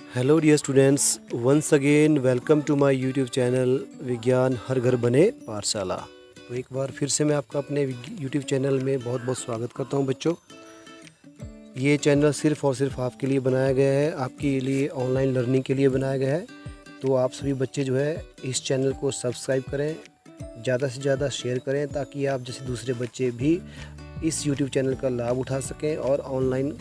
Hello dear students, once again welcome to my YouTube channel विज्ञान हर घर बने पाठशाला। तो एक बार फिर से मैं आपका अपने यूट्यूब चैनल में बहुत बहुत स्वागत करता हूं बच्चों। ये चैनल सिर्फ़ और सिर्फ आपके लिए बनाया गया है, आपके लिए ऑनलाइन लर्निंग के लिए बनाया गया है। तो आप सभी बच्चे जो है इस चैनल को सब्सक्राइब करें, ज़्यादा से ज़्यादा शेयर करें, ताकि आप जैसे दूसरे बच्चे भी इस यूट्यूब चैनल का लाभ उठा सकें और ऑनलाइन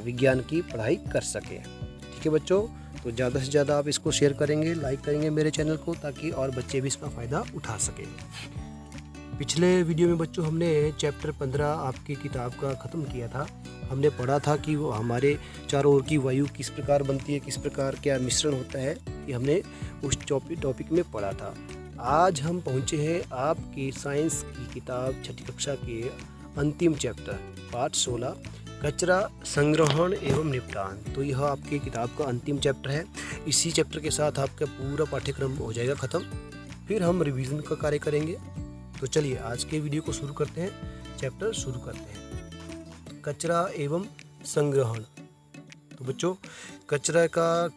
विज्ञान की पढ़ाई कर सकें। ठीक है बच्चों, तो ज़्यादा से ज़्यादा आप इसको शेयर करेंगे, लाइक करेंगे मेरे चैनल को, ताकि और बच्चे भी इसका फ़ायदा उठा सकें। पिछले वीडियो में बच्चों हमने चैप्टर 15 आपकी किताब का ख़त्म किया था। हमने पढ़ा था कि वो हमारे चारों ओर की वायु किस प्रकार बनती है, किस प्रकार क्या मिश्रण होता है, ये हमने उस टॉपिक में पढ़ा था। आज हम पहुँचे हैं आपकी साइंस की किताब छठी कक्षा के अंतिम चैप्टर पाठ 16 कचरा संग्रहण एवं निपटान। तो यह आपकी किताब का अंतिम चैप्टर है। इसी चैप्टर के साथ आपका पूरा पाठ्यक्रम हो जाएगा ख़त्म, फिर हम रिवीजन का कार्य करेंगे। तो चलिए आज के वीडियो को शुरू करते हैं, चैप्टर शुरू करते हैं। कचरा एवं संग्रहण। तो बच्चों कचरा का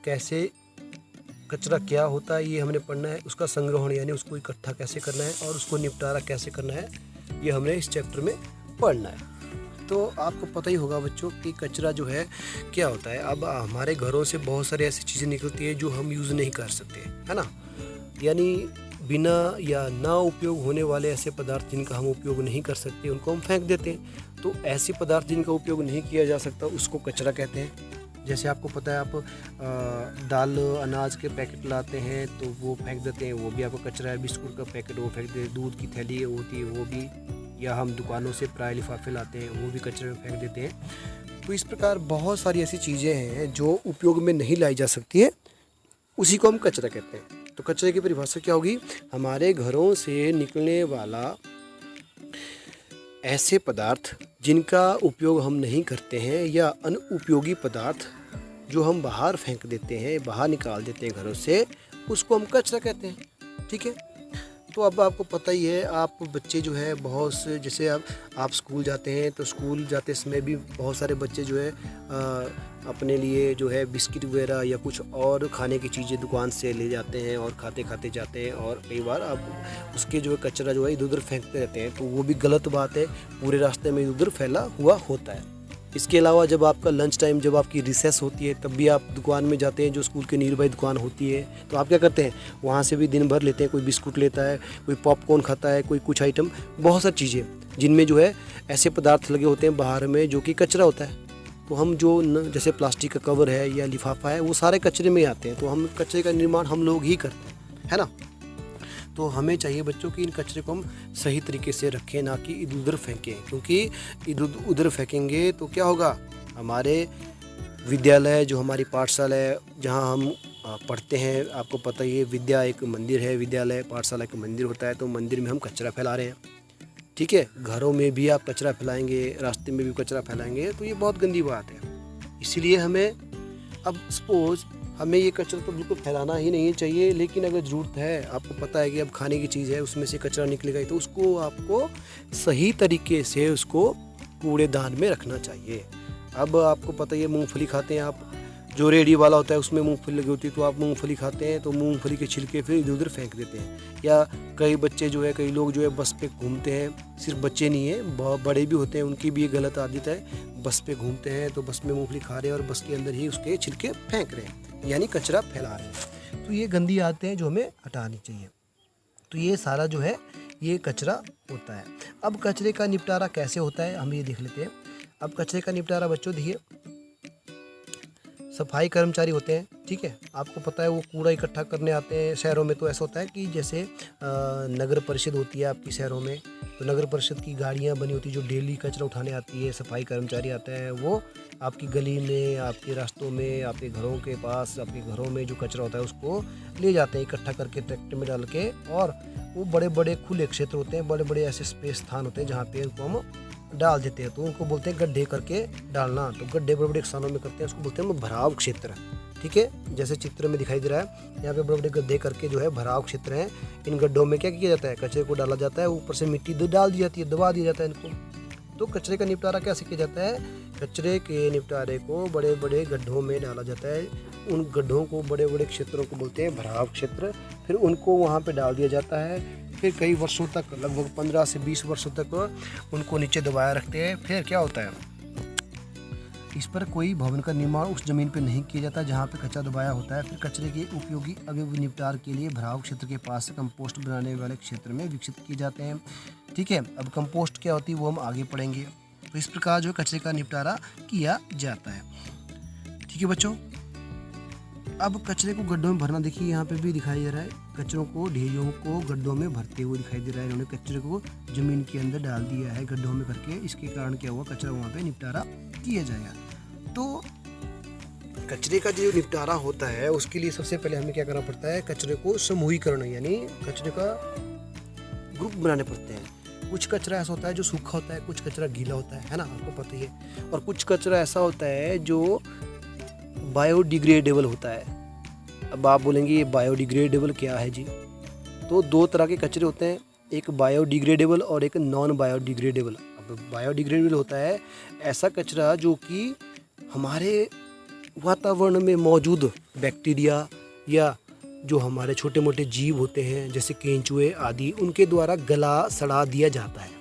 कचरा क्या होता है ये हमने पढ़ना है, उसका संग्रहण यानी उसको इकट्ठा कैसे करना है और उसको निपटारा कैसे करना है, ये हमने इस चैप्टर में पढ़ना है। तो आपको पता ही होगा बच्चों कि कचरा जो है क्या होता है। अब हमारे घरों से बहुत सारी ऐसी चीज़ें निकलती है जो हम यूज़ नहीं कर सकते, है ना। यानी बिना या ना उपयोग होने वाले ऐसे पदार्थ जिनका हम उपयोग नहीं कर सकते उनको हम फेंक देते हैं। तो ऐसे पदार्थ जिनका उपयोग नहीं किया जा सकता उसको कचरा कहते हैं। जैसे आपको पता है, आप दाल अनाज के पैकेट लाते हैं तो वो फेंक देते हैं, वो भी आपका कचरा है। बिस्कुट का पैकेट वो फेंक देते, दूध की थैली होती है वो भी, या हम दुकानों से प्राय लिफाफे लाते हैं वो भी कचरे में फेंक देते हैं। तो इस प्रकार बहुत सारी ऐसी चीज़ें हैं जो उपयोग में नहीं लाई जा सकती है, उसी को हम कचरा कहते हैं। तो कचरे की परिभाषा क्या होगी? हमारे घरों से निकलने वाला ऐसे पदार्थ जिनका उपयोग हम नहीं करते हैं, या अनुपयोगी पदार्थ जो हम बाहर फेंक देते हैं, बाहर निकाल देते हैं घरों से, उसको हम कचरा कहते हैं। ठीक है, तो अब आपको पता ही है, आप बच्चे जो है बहुत से, जैसे आप स्कूल जाते हैं तो स्कूल जाते समय भी बहुत सारे बच्चे जो है अपने लिए जो है बिस्किट वगैरह या कुछ और खाने की चीज़ें दुकान से ले जाते हैं और खाते खाते जाते हैं, और कई बार आप उसके जो है कचरा जो है इधर उधर फेंकते रहते हैं। तो वो भी गलत बात है, पूरे रास्ते में इधर उधर फैला हुआ होता है। इसके अलावा जब आपका लंच टाइम, जब आपकी रिसेस होती है, तब भी आप दुकान में जाते हैं, जो स्कूल के नियर बाई दुकान होती है, तो आप क्या करते हैं, वहाँ से भी दिन भर लेते हैं। कोई बिस्कुट लेता है, कोई पॉपकॉर्न खाता है, कोई कुछ आइटम, बहुत सारी चीज़ें जिनमें जो है ऐसे पदार्थ लगे होते हैं बाहर में जो कि कचरा होता है। तो हम जो जैसे प्लास्टिक का कवर है या लिफाफा है, वो सारे कचरे में आते हैं। तो हम कचरे का निर्माण हम लोग ही करते हैं, है ना। तो हमें चाहिए बच्चों कि इन कचरे को हम सही तरीके से रखें, ना कि इधर उधर फेंकें, क्योंकि इधर उधर फेंकेंगे तो क्या होगा, हमारे विद्यालय जो हमारी पाठशाला है जहाँ हम पढ़ते हैं, आपको पता ही है विद्या एक मंदिर है, विद्यालय पाठशाला एक मंदिर होता है। तो मंदिर में हम कचरा फैला रहे हैं, ठीक है। घरों में भी आप कचरा फैलाएंगे, रास्ते में भी कचरा फैलाएंगे, तो ये बहुत गंदी बात है। इसीलिए हमें, अब सपोज हमें ये कचरा तो बिल्कुल फैलाना ही नहीं चाहिए, लेकिन अगर ज़रूरत है, आपको पता है कि अब खाने की चीज़ है उसमें से कचरा निकलेगा, तो उसको आपको सही तरीके से उसको कूड़ेदान में रखना चाहिए। अब आपको पता ही है, मूंगफली खाते हैं आप, जो रेडी वाला होता है उसमें मूंगफली लगी होती है, तो आप मूंगफली खाते हैं तो मूंगफली के छिलके फिर इधर उधर फेंक देते हैं। या कई बच्चे जो है, कई लोग जो है बस पे घूमते हैं, सिर्फ बच्चे नहीं हैं, बहुत बड़े भी होते हैं, उनकी भी ये गलत आदत है। बस पे घूमते हैं तो बस में मूंगफली खा रहे हैं और बस के अंदर ही उसके छिलके फेंक रहे हैं, यानी कचरा फैला रहे हैं। तो ये गंदी आदतें हैं जो हमें हटानी चाहिए। तो ये सारा जो है ये कचरा होता है। अब कचरे का निपटारा कैसे होता है हम ये देख लेते हैं। अब कचरे का निपटारा बच्चों देखिए, सफाई कर्मचारी होते हैं, ठीक है। आपको पता है वो कूड़ा इकट्ठा करने आते हैं। शहरों में तो ऐसा होता है कि जैसे नगर परिषद होती है आपकी शहरों में, तो नगर परिषद की गाड़ियां बनी होती है जो डेली कचरा उठाने आती है। सफाई कर्मचारी आते हैं, वो आपकी गली में, आपके रास्तों में, आपके घरों के पास, आपके घरों में जो कचरा होता है उसको ले जाते हैं इकट्ठा करके ट्रैक्टर में डाल के। और वो बड़े बड़े खुले क्षेत्र होते हैं, बड़े बड़े ऐसे स्पेस स्थान होते हैं जहाँ पे उनको हम डाल देते हैं। तो उनको बोलते हैं गड्ढे करके डालना। तो गड्ढे बड़े बड़े स्थानों में करते हैं, उसको बोलते हैं भराव क्षेत्र, ठीक है। जैसे चित्र में दिखाई दे रहा है, यहाँ पे बड़े बड़े गड्ढे करके जो है भराव क्षेत्र हैं। इन गड्ढों में क्या किया जाता है, कचरे को डाला जाता है, ऊपर से मिट्टी डाल दी जाती है, दबा दिया जाता है इनको। तो कचरे का निपटारा कैसे किया जाता है कचरे के निपटारे को बड़े बड़े गड्ढों में डाला जाता है। उन गड्ढों को, बड़े बड़े क्षेत्रों को बोलते हैं भराव क्षेत्र। फिर उनको वहाँ पे डाल दिया जाता है। फिर कई वर्षों तक, लगभग 15 से 20 वर्षों तक उनको नीचे दबाया रखते हैं। फिर क्या होता है, इस पर कोई भवन का निर्माण उस जमीन पर नहीं किया जाता जहाँ पे कचरा दबाया होता है। फिर कचरे के उपयोगी अवयव निपटार के लिए भराव क्षेत्र के पास कंपोस्ट बनाने वाले क्षेत्र में विकसित किए जाते हैं। ठीक है, अब कंपोस्ट क्या होती है वो हम आगे पढ़ेंगे। तो इस प्रकार जो कचरे का निपटारा किया जाता है। ठीक है बच्चों, अब कचरे को गड्ढों में भरना देखिए, यहाँ पे भी दिखाई दे रहा है। कचरों को, ढेरियों को गड्ढों में भरते हुए दिखाई दे रहा है। इन्होंने कचरे को जमीन के अंदर डाल दिया है गड्ढों में करके। इसके कारण क्या हुआ, कचरा वहाँ पे निपटारा किया जाएगा। तो कचरे का जो निपटारा होता है उसके लिए सबसे पहले हमें क्या करना पड़ता है, कचरे को समूहीकरण यानी कचरे का ग्रुप बनाने पड़ते हैं। कुछ कचरा ऐसा होता है जो सूखा होता है, कुछ कचरा गीला होता है ना, आपको पता ही है। और कुछ कचरा ऐसा होता है जो बायोडिग्रेडेबल होता है। अब आप बोलेंगे ये बायोडिग्रेडेबल क्या है जी? तो दो तरह के कचरे होते हैं, एक बायोडिग्रेडेबल और एक नॉन बायोडिग्रेडेबल। अब बायोडिग्रेडेबल होता है ऐसा कचरा जो कि हमारे वातावरण में मौजूद बैक्टीरिया या जो हमारे छोटे मोटे जीव होते हैं जैसे केंचुए आदि, उनके द्वारा गला सड़ा दिया जाता है।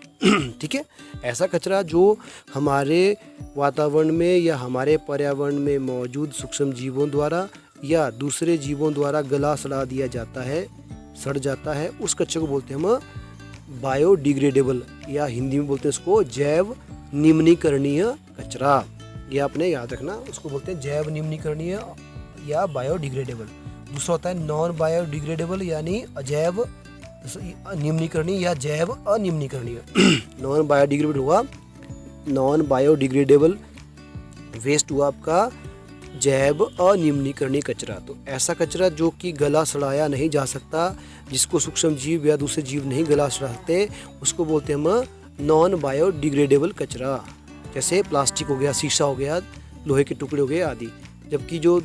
ठीक है, ऐसा कचरा जो हमारे वातावरण में या हमारे पर्यावरण में मौजूद सूक्ष्म जीवों द्वारा या दूसरे जीवों द्वारा गला सड़ा दिया जाता है, सड़ जाता है, उस कचरे को बोलते हैं हम बायोडिग्रेडेबल, या हिंदी में बोलते हैं उसको जैव निम्नीकरणीय कचरा। ये आपने याद रखना, उसको बोलते हैं जैव निम्नीकरणीय या बायोडिग्रेडेबल। दूसरा होता है नॉन बायोडिग्रेडेबल यानी अजैव निम्नीकरणीय या जैव अनिम्नीकरणीय। नॉन बायोडिग्रेडेबल हुआ, नॉन बायोडिग्रेडेबल वेस्ट हुआ आपका जैव अनिम्नीकरणीय कचरा। तो ऐसा कचरा जो कि गला सड़ाया नहीं जा सकता, जिसको सूक्ष्म जीव या दूसरे जीव नहीं गला सड़ा सकते, उसको बोलते हैं हम नॉन बायोडिग्रेडेबल कचरा। जैसे प्लास्टिक हो गया, शीशा हो गया, लोहे के टुकड़े हो गए आदि। जबकि जो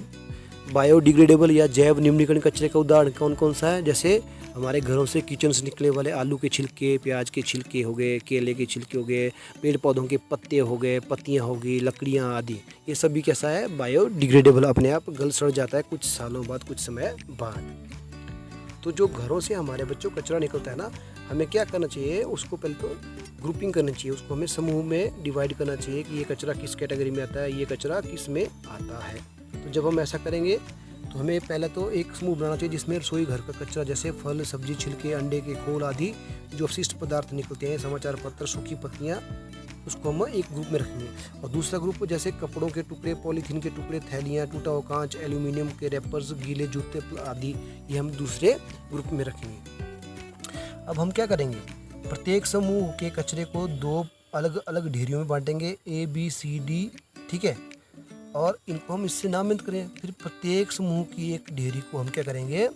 बायोडिग्रेडेबल या जैव निम्नीकरण कचरे का उदाहरण कौन कौन सा है, जैसे हमारे घरों से किचन से निकलने वाले आलू के छिलके, प्याज के छिलके हो गए, केले के छिलके हो गए, पेड़ पौधों के पत्ते हो गए, पत्तियां हो गई, लकड़ियां आदि, ये सब भी कैसा है, बायोडिग्रेडेबल, अपने आप गल सड़ जाता है कुछ सालों बाद, कुछ समय बाद। तो जो घरों से हमारे बच्चों कचरा निकलता है ना, हमें क्या करना चाहिए, उसको पहले तो ग्रुपिंग करनी चाहिए, उसको हमें समूह में डिवाइड करना चाहिए कि ये कचरा किस कैटेगरी में आता है, ये कचरा किस में आता है। तो जब हम ऐसा करेंगे तो हमें पहले तो एक समूह बनाना चाहिए जिसमें रसोई घर का कचरा जैसे फल, सब्जी, छिलके, अंडे के खोल आदि जो अवशिष्ट पदार्थ निकलते हैं, समाचार पत्र, सूखी पत्तियाँ, उसको हम एक ग्रुप में रखेंगे। और दूसरा ग्रुप जैसे कपड़ों के टुकड़े, पॉलीथीन के टुकड़े, थैलियाँ, टूटा हुआ कांच, एल्यूमिनियम के रैपर्स, गीले जूते आदि, ये हम दूसरे ग्रुप में रखेंगे। अब हम क्या करेंगे, प्रत्येक समूह के कचरे को दो अलग अलग ढेरियों में बांटेंगे, A, B, C, D, ठीक है, और इनको हम इससे नामित करें। फिर प्रत्येक समूह की एक ढेरी को हम क्या करेंगे,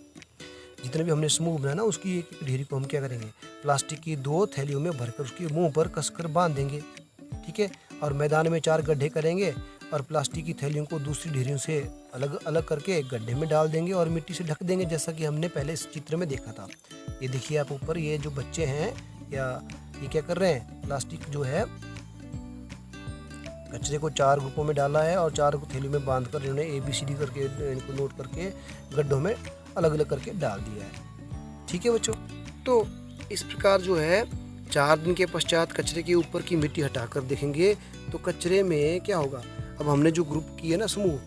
जितने भी हमने समूह बनाया ना उसकी एक एक ढेरी को हम क्या करेंगे, प्लास्टिक की 2 थैलियों में भरकर उसके मुंह पर कसकर बांध देंगे। ठीक है, और मैदान में 4 गड्ढे करेंगे और प्लास्टिक की थैलियों को दूसरी ढेरियों से अलग अलग करके गड्ढे में डाल देंगे और मिट्टी से ढक देंगे, जैसा कि हमने पहले इस चित्र में देखा था। ये देखिए आप ऊपर, ये जो बच्चे हैं या ये क्या कर रहे हैं, प्लास्टिक जो है कचरे को 4 ग्रुपों में डाला है और 4 थैली में बांधकर इन्होंने ABCD करके इनको नोट करके गड्ढों में अलग अलग करके डाल दिया है। ठीक है बच्चों, तो इस प्रकार जो है 4 दिन के पश्चात कचरे के ऊपर की मिट्टी हटाकर देखेंगे तो कचरे में क्या होगा। अब हमने जो ग्रुप किए ना समूह,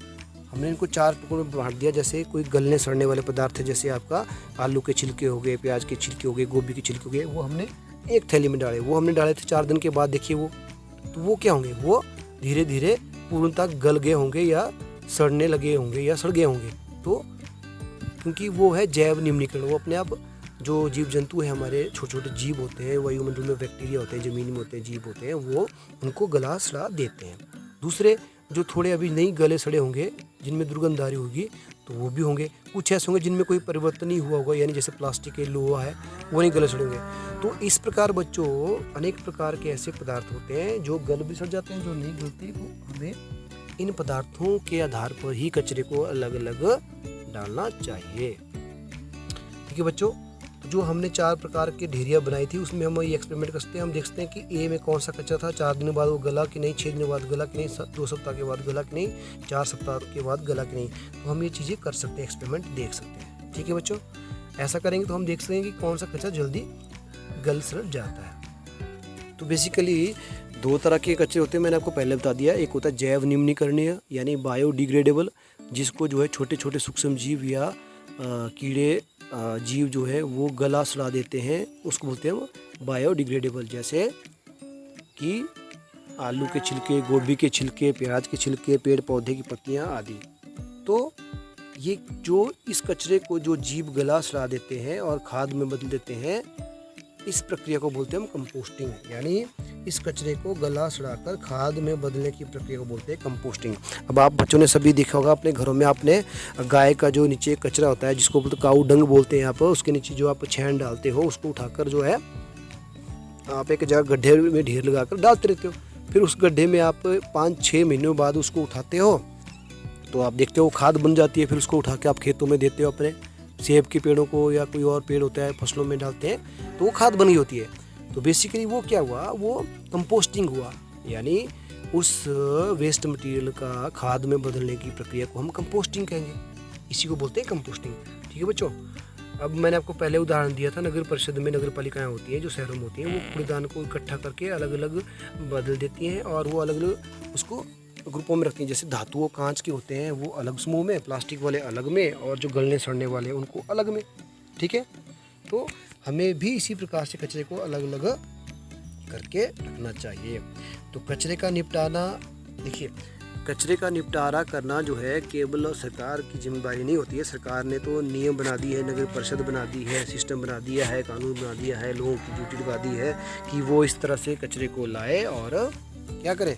हमने इनको 4 टुकड़ों में बांट दिया। जैसे कोई गलने सड़ने वाले पदार्थ है, जैसे आपका आलू के छिलके हो गए, प्याज के छिलके हो गए, गोभी के छिलके हो गए, वो हमने एक थैली में डाले। वो हमने डाले थे 4 दिन के बाद, देखिए वो, तो वो क्या होंगे, वो धीरे धीरे पूर्णतः गल गए होंगे या सड़ने लगे होंगे या सड़ गए होंगे। तो क्योंकि वो है जैव निम्नीकरण, वो अपने आप जो जीव जंतु है हमारे, छोटे छोटे जीव होते हैं, वायुमंडल में बैक्टीरिया होते हैं, ज़मीन में होते हैं जीव होते हैं, वो उनको गला सड़ा देते हैं। दूसरे जो थोड़े अभी नहीं गले सड़े होंगे, जिनमें दुर्गंधकारी होगी, तो वो भी होंगे। कुछ ऐसे होंगे जिनमें कोई परिवर्तन नहीं हुआ होगा, यानी जैसे प्लास्टिक के लोहा है वो नहीं गले सड़े होंगे। तो इस प्रकार बच्चों अनेक प्रकार के ऐसे पदार्थ होते हैं जो गल भी सड़ जाते हैं, जो नहीं गलते। तो हमें इन पदार्थों के आधार पर ही कचरे को अलग अलग डालना चाहिए। ठीक है बच्चों, जो हमने 4 प्रकार के ढेरिया बनाई थी उसमें हम ये एक्सपेरिमेंट करते हैं। हम देखते हैं कि ए में कौन सा कच्चा था, 4 दिन बाद वो गला कि नहीं, 6 दिन बाद गला कि नहीं, 2 सप्ताह के बाद गला कि नहीं, 4 सप्ताह के बाद गला कि नहीं। तो हम ये चीज़ें कर सकते हैं, एक्सपेरिमेंट देख सकते हैं। ठीक है बच्चों, ऐसा करेंगे तो हम देख सकेंगे कि कौन सा कच्चा जल्दी गल सड़ जाता है। तो बेसिकली 2 तरह के कचरे होते हैं, मैंने आपको पहले बता दिया। एक होता है जैव निम्नीकरणीय यानी बायोडिग्रेडेबल, जिसको जो है छोटे छोटे सूक्ष्म जीव या कीड़े जीव जो है वो गला सड़ा देते हैं, उसको बोलते हैं बायोडिग्रेडेबल। जैसे कि आलू के छिलके, गोभी के छिलके, प्याज के छिलके, पेड़ पौधे की पत्तियां आदि। तो ये जो इस कचरे को जो जीव गला सड़ा देते हैं और खाद में बदल देते हैं, इस प्रक्रिया को बोलते हैं हम कंपोस्टिंग। यानी इस कचरे को गला सड़ाकर खाद में बदलने की प्रक्रिया को बोलते हैं कंपोस्टिंग। अब आप बच्चों ने सभी देखा होगा अपने घरों में, आपने गाय का जो नीचे कचरा होता है जिसको बोलते काऊ डंग बोलते हैं यहाँ पर, उसके नीचे जो आप छेन डालते हो उसको उठाकर जो है आप एक जगह गड्ढे में ढेर लगाकर डालते रहते हो। फिर उस गड्ढे में आप 5-6 महीनों बाद उसको उठाते हो तो आप देखते हो खाद बन जाती है। फिर उसको उठा के आप खेतों में देते हो, अपने सेब के पेड़ों को या कोई और पेड़ होता है फसलों में डालते हैं तो वो खाद बन गई होती है। तो बेसिकली वो क्या हुआ, वो कंपोस्टिंग हुआ। यानी उस वेस्ट मटेरियल का खाद में बदलने की प्रक्रिया को हम कंपोस्टिंग कहेंगे, इसी को बोलते हैं कंपोस्टिंग। ठीक है बच्चों, अब मैंने आपको पहले उदाहरण दिया था, नगर परिषद में नगर पालिकाएँ होती हैं जो शहरों में होती हैं, वो कूड़ेदान को इकट्ठा करके अलग अलग बदल देती हैं और वो अलग अलग उसको ग्रुपों में रखती हैं। जैसे धातुओं कांच के होते हैं वो अलग समूह में, प्लास्टिक वाले अलग में, और जो गलने सड़ने वाले उनको अलग में। ठीक है, तो हमें भी इसी प्रकार से कचरे को अलग अलग करके रखना चाहिए। तो कचरे का निपटाना, देखिए कचरे का निपटारा करना जो है केवल सरकार की जिम्मेदारी नहीं होती है। सरकार ने तो नियम बना दी है, नगर परिषद बना दी है, सिस्टम बना दिया है, कानून बना दिया है, लोगों की ड्यूटी लगा दी है कि वो इस तरह से कचरे को लाए और क्या करें,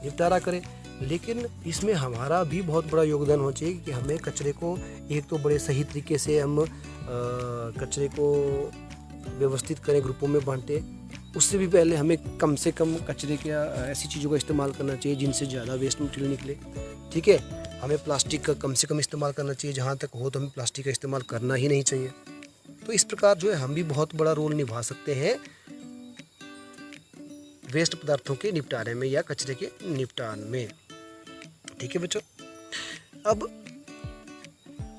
निपटारा करें। लेकिन इसमें हमारा भी बहुत बड़ा योगदान होना चाहिए कि हमें कचरे को एक तो बड़े सही तरीके से हम कचरे को व्यवस्थित करें, ग्रुपों में बांटें। उससे भी पहले हमें कम से कम कचरे के ऐसी चीज़ों का इस्तेमाल करना चाहिए जिनसे ज़्यादा वेस्ट मटेरियल निकले। ठीक है, हमें प्लास्टिक का कम से कम इस्तेमाल करना चाहिए, जहाँ तक हो तो हमें प्लास्टिक का इस्तेमाल करना ही नहीं चाहिए। तो इस प्रकार जो है हम भी बहुत बड़ा रोल निभा सकते हैं वेस्ट पदार्थों के निपटारे में या कचरे के निपटान में। ठीक है बच्चों, अब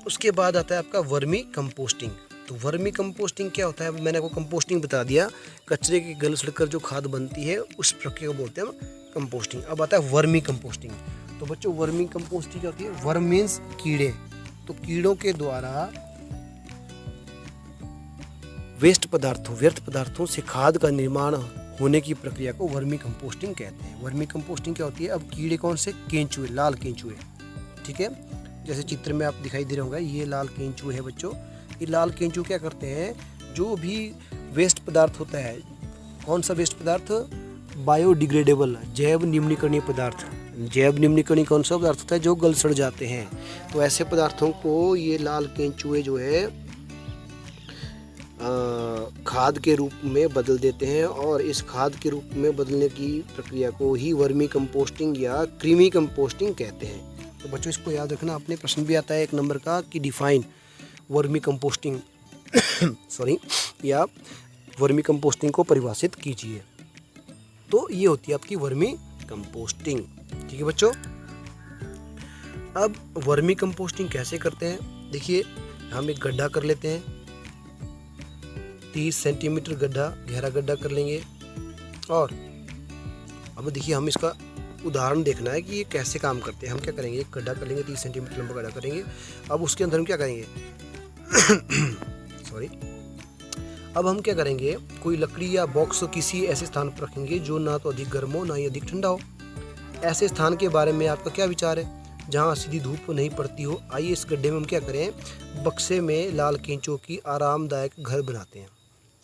उसके बाद आता है आपका वर्मी कंपोस्टिंग। तो वर्मी कंपोस्टिंग क्या होता है, अब मैंने आपको कंपोस्टिंग बता दिया, कचरे की गल सड़कर जो खाद बनती है उस प्रक्रिया को बोलते हैं कंपोस्टिंग। अब आता है वर्मी कंपोस्टिंग। तो बच्चों वर्मी कंपोस्टिंग क्या होती है, वर्म मीन्स कीड़े। तो कीड़ों के द्वारा वेस्ट पदार्थों, व्यर्थ पदार्थों से खाद का निर्माण होने की प्रक्रिया को वर्मी कंपोस्टिंग कहते हैं। वर्मी कंपोस्टिंग क्या होती है, अब कीड़े कौन से, केंचुए, लाल केंचुए। ठीक है, जैसे चित्र में आप दिखाई दे रहे होंगे, ये लाल केंचुए है बच्चों। ये लाल केंचुए क्या करते हैं, जो भी वेस्ट पदार्थ होता है, कौन सा वेस्ट पदार्थ, बायोडिग्रेडेबल, जैव निम्नीकरणीय पदार्थ। जैव निम्नीकरणीय कौन सा पदार्थ होता है, जो गल सड़ जाते हैं। तो ऐसे पदार्थों को ये लाल केंचुए जो है खाद के रूप में बदल देते हैं, और इस खाद के रूप में बदलने की प्रक्रिया को ही वर्मी कंपोस्टिंग या क्रीमी कंपोस्टिंग कहते हैं। तो बच्चों इसको याद रखना, अपने प्रश्न भी आता है 1 नंबर का कि डिफाइन वर्मी कंपोस्टिंग सॉरी, या वर्मी कंपोस्टिंग को परिभाषित कीजिए। तो ये होती है आपकी वर्मी कंपोस्टिंग। ठीक है बच्चों, अब वर्मी कंपोस्टिंग कैसे करते हैं, देखिए हम एक गड्ढा कर लेते हैं, 30 सेंटीमीटर गड्ढा, गहरा गड्ढा कर लेंगे। और अब देखिए हम इसका उदाहरण देखना है कि ये कैसे काम करते हैं। हम क्या करेंगे, एक गड्ढा कर लेंगे, 30 सेंटीमीटर लंबा गड्ढा करेंगे। अब उसके अंदर हम क्या करेंगे सॉरी, अब हम क्या करेंगे, कोई लकड़ी या बॉक्स किसी ऐसे स्थान पर रखेंगे जो ना तो अधिक गर्म हो ना ही अधिक ठंडा हो। ऐसे स्थान के बारे में आपका क्या विचार है, जहाँ सीधी धूप नहीं पड़ती हो। आइए इस गड्ढे में हम क्या करें, बक्से में लाल केंचुओं की आरामदायक घर बनाते हैं।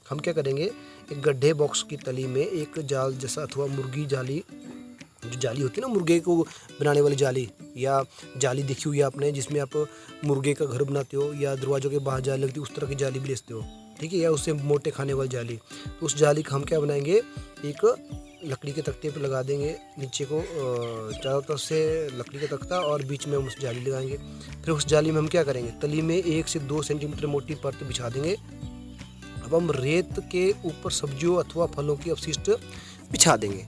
हम क्या करेंगे, एक गड्ढे बॉक्स की तली में एक जाल जैसा अथवा मुर्गी जाली, जो जाली होती है ना मुर्गे को बनाने वाली जाली, या जाली देखी हुई है आपने जिसमें आप मुर्गे का घर बनाते हो, या दरवाजों के बाहर जाली लगती है, उस तरह की जाली भी बेचते हो। ठीक है, या उससे मोटे खाने वाली जाली। तो उस जाली का हम क्या बनाएंगे, एक लकड़ी के तख्ते पर लगा देंगे, नीचे को चारों तरफ से लकड़ी का तख्ता और बीच में हम उस जाली लगाएंगे। फिर उस जाली में हम क्या करेंगे, तली में 1 से 2 सेंटीमीटर मोटी परत बिछा देंगे। अब हम रेत के ऊपर सब्जियों अथवा फलों के अपशिष्ट बिछा देंगे।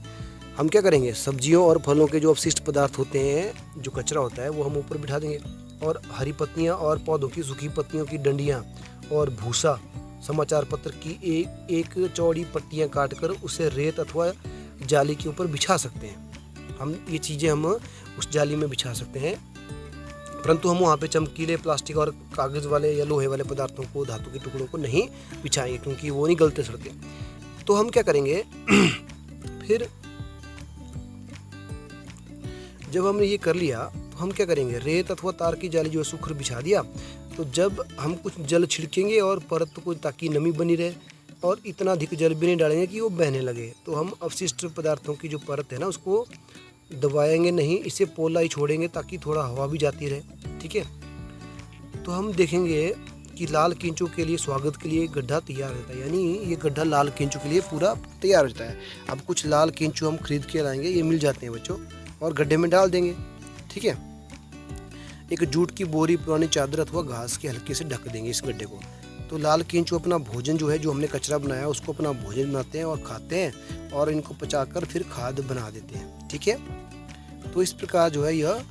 हम क्या करेंगे, सब्जियों और फलों के जो अपशिष्ट पदार्थ होते हैं, जो कचरा होता है, वो हम ऊपर बिठा देंगे। और हरी पत्तियाँ और पौधों की सूखी पत्तियों की डंडियाँ और भूसा, समाचार पत्र की एक चौड़ी पट्टियाँ काटकर उसे रेत अथवा जाली के ऊपर बिछा सकते हैं। हम ये चीज़ें हम उस जाली में बिछा सकते हैं, परंतु हम वहाँ पे चमकीले प्लास्टिक और कागज़ वाले या लोहे वाले पदार्थों को, धातु के टुकड़ों को नहीं बिछाएंगे, क्योंकि वो नहीं गलते सड़ते। तो हम क्या करेंगे फिर जब हमने ये कर लिया तो हम क्या करेंगे, रेत अथवा तार की जाली जो है सूखर बिछा दिया। तो जब हम कुछ जल छिड़केंगे और परत को, ताकि नमी बनी रहे, और इतना अधिक जल भी नहीं डालेंगे कि वो बहने लगे, तो हम अपशिष्ट पदार्थों की जो परत है ना उसको दबाएंगे नहीं, इसे पोला ही छोड़ेंगे ताकि थोड़ा हवा भी जाती रहे। ठीक है, तो हम देखेंगे कि लाल केंचों के लिए स्वागत के लिए गड्ढा तैयार रहता है, यानी ये गड्ढा लाल केंचों के लिए पूरा तैयार हो जाता है। अब कुछ लाल केंचों हम खरीद के लाएंगे, ये मिल जाते हैं बच्चों, और गड्ढे में डाल देंगे। ठीक है, एक जूट की बोरी, पुरानी चादर अथवा घास के हल्के से ढक देंगे इस गड्ढे को। तो लाल केंचों अपना भोजन जो है, जो हमने कचरा बनाया उसको अपना भोजन बनाते हैं और खाते हैं, और इनको पचाकर फिर खाद बना देते हैं। ठीक है, तो इस प्रकार जो है यह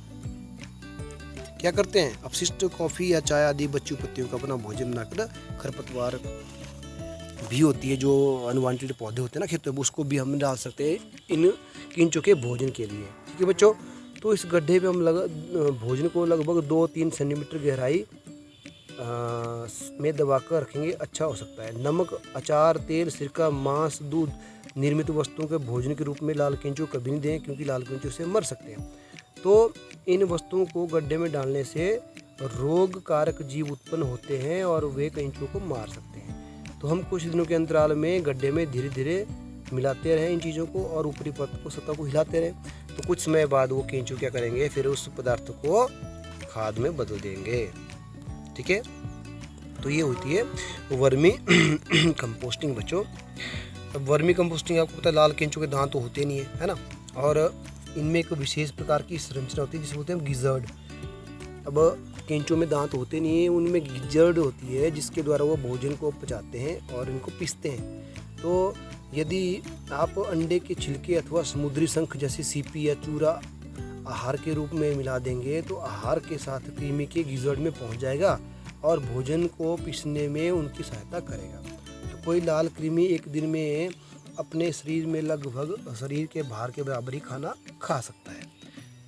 क्या करते हैं, अपशिष्ट कॉफ़ी या चाय आदि बच्ची पत्तियों का अपना भोजन बनाकर, खरपतवार भी होती है जो अनुवांछित पौधे होते हैं ना खेतों में, उसको भी हम डाल सकते हैं इन केंचों के भोजन के लिए। ठीक है बच्चों, तो इस गड्ढे पे हम भोजन को लगभग 2-3 सेंटीमीटर गहराई में दबाकर रखेंगे, अच्छा हो सकता है। नमक, अचार, तेल, सिरका, मांस, दूध निर्मित वस्तुओं के भोजन के रूप में लाल केंचों कभी नहीं दें, क्योंकि लाल केंचों से मर सकते हैं। तो इन वस्तुओं को गड्ढे में डालने से रोग कारक जीव उत्पन्न होते हैं और वे केंचों को मार सकते हैं। तो हम कुछ दिनों के अंतराल में गड्ढे में धीरे धीरे मिलाते रहें इन चीज़ों को, और ऊपरी परत को, सतह को हिलाते रहें। तो कुछ समय बाद वो केंचों क्या करेंगे, फिर उस पदार्थ को खाद में बदल देंगे। ठीक है, तो ये होती है वर्मी कंपोस्टिंग बच्चों। अब वर्मी कंपोस्टिंग आपको पता है, लाल केंचों के दांत तो होते नहीं है ना, और इनमें एक विशेष प्रकार की संरचना होती है जिसे बोलते हैं गिजर्ड। अब केंचों में दांत होते नहीं है, उनमें गिजर्ड होती है, जिसके द्वारा वो भोजन को पचाते हैं और इनको पीसते हैं। तो यदि आप अंडे के छिलके अथवा समुद्री शंख जैसे सीपी या चूरा आहार के रूप में मिला देंगे, तो आहार के साथ कृमि के गिजर्ड में पहुंच जाएगा और भोजन को पीसने में उनकी सहायता करेगा। तो कोई लाल कृमि एक दिन में अपने शरीर में लगभग शरीर के भार के बराबर ही खाना खा सकता है।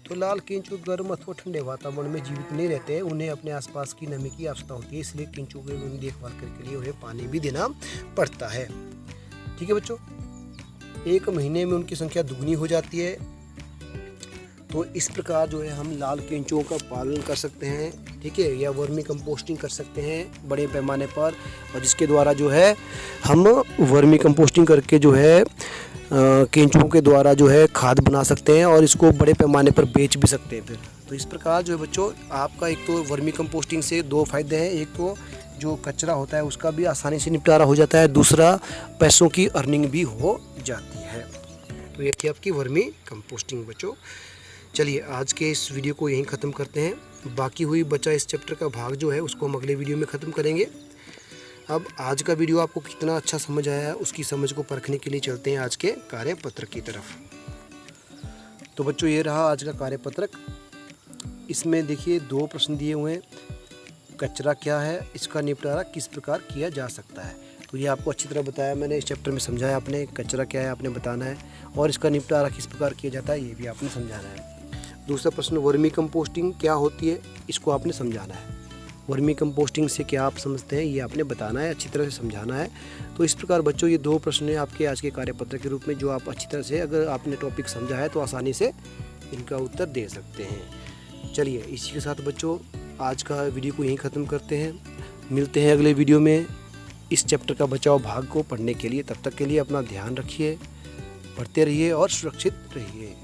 तो लाल केंचों गर्म अथवा ठंडे वातावरण में जीवित नहीं रहते हैं, उन्हें अपने आसपास की नमी की आवश्यकता होती है, इसलिए केंचों की देखभाल करने के लिए उन्हें पानी भी देना पड़ता है। ठीक है बच्चों, 1 महीने में उनकी संख्या दुगनी हो जाती है। तो इस प्रकार जो है हम लाल केंचों का पालन कर सकते हैं। ठीक है, या वर्मी कंपोस्टिंग कर सकते हैं बड़े पैमाने पर, और जिसके द्वारा जो है हम वर्मी कंपोस्टिंग करके जो है केंचों के द्वारा जो है खाद बना सकते हैं, और इसको बड़े पैमाने पर बेच भी सकते हैं फिर। तो इस प्रकार जो है बच्चों, आपका एक तो वर्मी कंपोस्टिंग से 2 फायदे हैं। एक तो जो कचरा होता है उसका भी आसानी से निपटारा हो जाता है, दूसरा पैसों की अर्निंग भी हो जाती है। तो ये थी आपकी वर्मी कंपोस्टिंग बच्चों। चलिए आज के इस वीडियो को यहीं ख़त्म करते हैं। बाकी हुई बचा इस चैप्टर का भाग जो है उसको हम अगले वीडियो में ख़त्म करेंगे। अब आज का वीडियो आपको कितना अच्छा समझ आया है, उसकी समझ को परखने के लिए चलते हैं आज के कार्यपत्र की तरफ। तो बच्चों ये रहा आज का कार्यपत्रक। इसमें देखिए 2 प्रश्न दिए हुए हैं। कचरा क्या है, इसका निपटारा किस प्रकार किया जा सकता है। तो ये आपको अच्छी तरह बताया मैंने, इस चैप्टर में समझाया आपने। कचरा क्या है आपने बताना है, और इसका निपटारा किस प्रकार किया जाता है ये भी आपने समझाना है। दूसरा प्रश्न, वर्मी कंपोस्टिंग क्या होती है, इसको आपने समझाना है। वर्मी कंपोस्टिंग से क्या आप समझते हैं ये आपने बताना है, अच्छी तरह से समझाना है। तो इस प्रकार बच्चों ये 2 प्रश्न हैं आपके आज के कार्यपत्र के रूप में, जो आप अच्छी तरह से अगर आपने टॉपिक समझा है तो आसानी से इनका उत्तर दे सकते हैं। चलिए इसी के साथ बच्चों आज का वीडियो को यहीं ख़त्म करते हैं। मिलते हैं अगले वीडियो में इस चैप्टर का बचाव भाग को पढ़ने के लिए। तब तक के लिए अपना ध्यान रखिए, पढ़ते रहिए और सुरक्षित रहिए।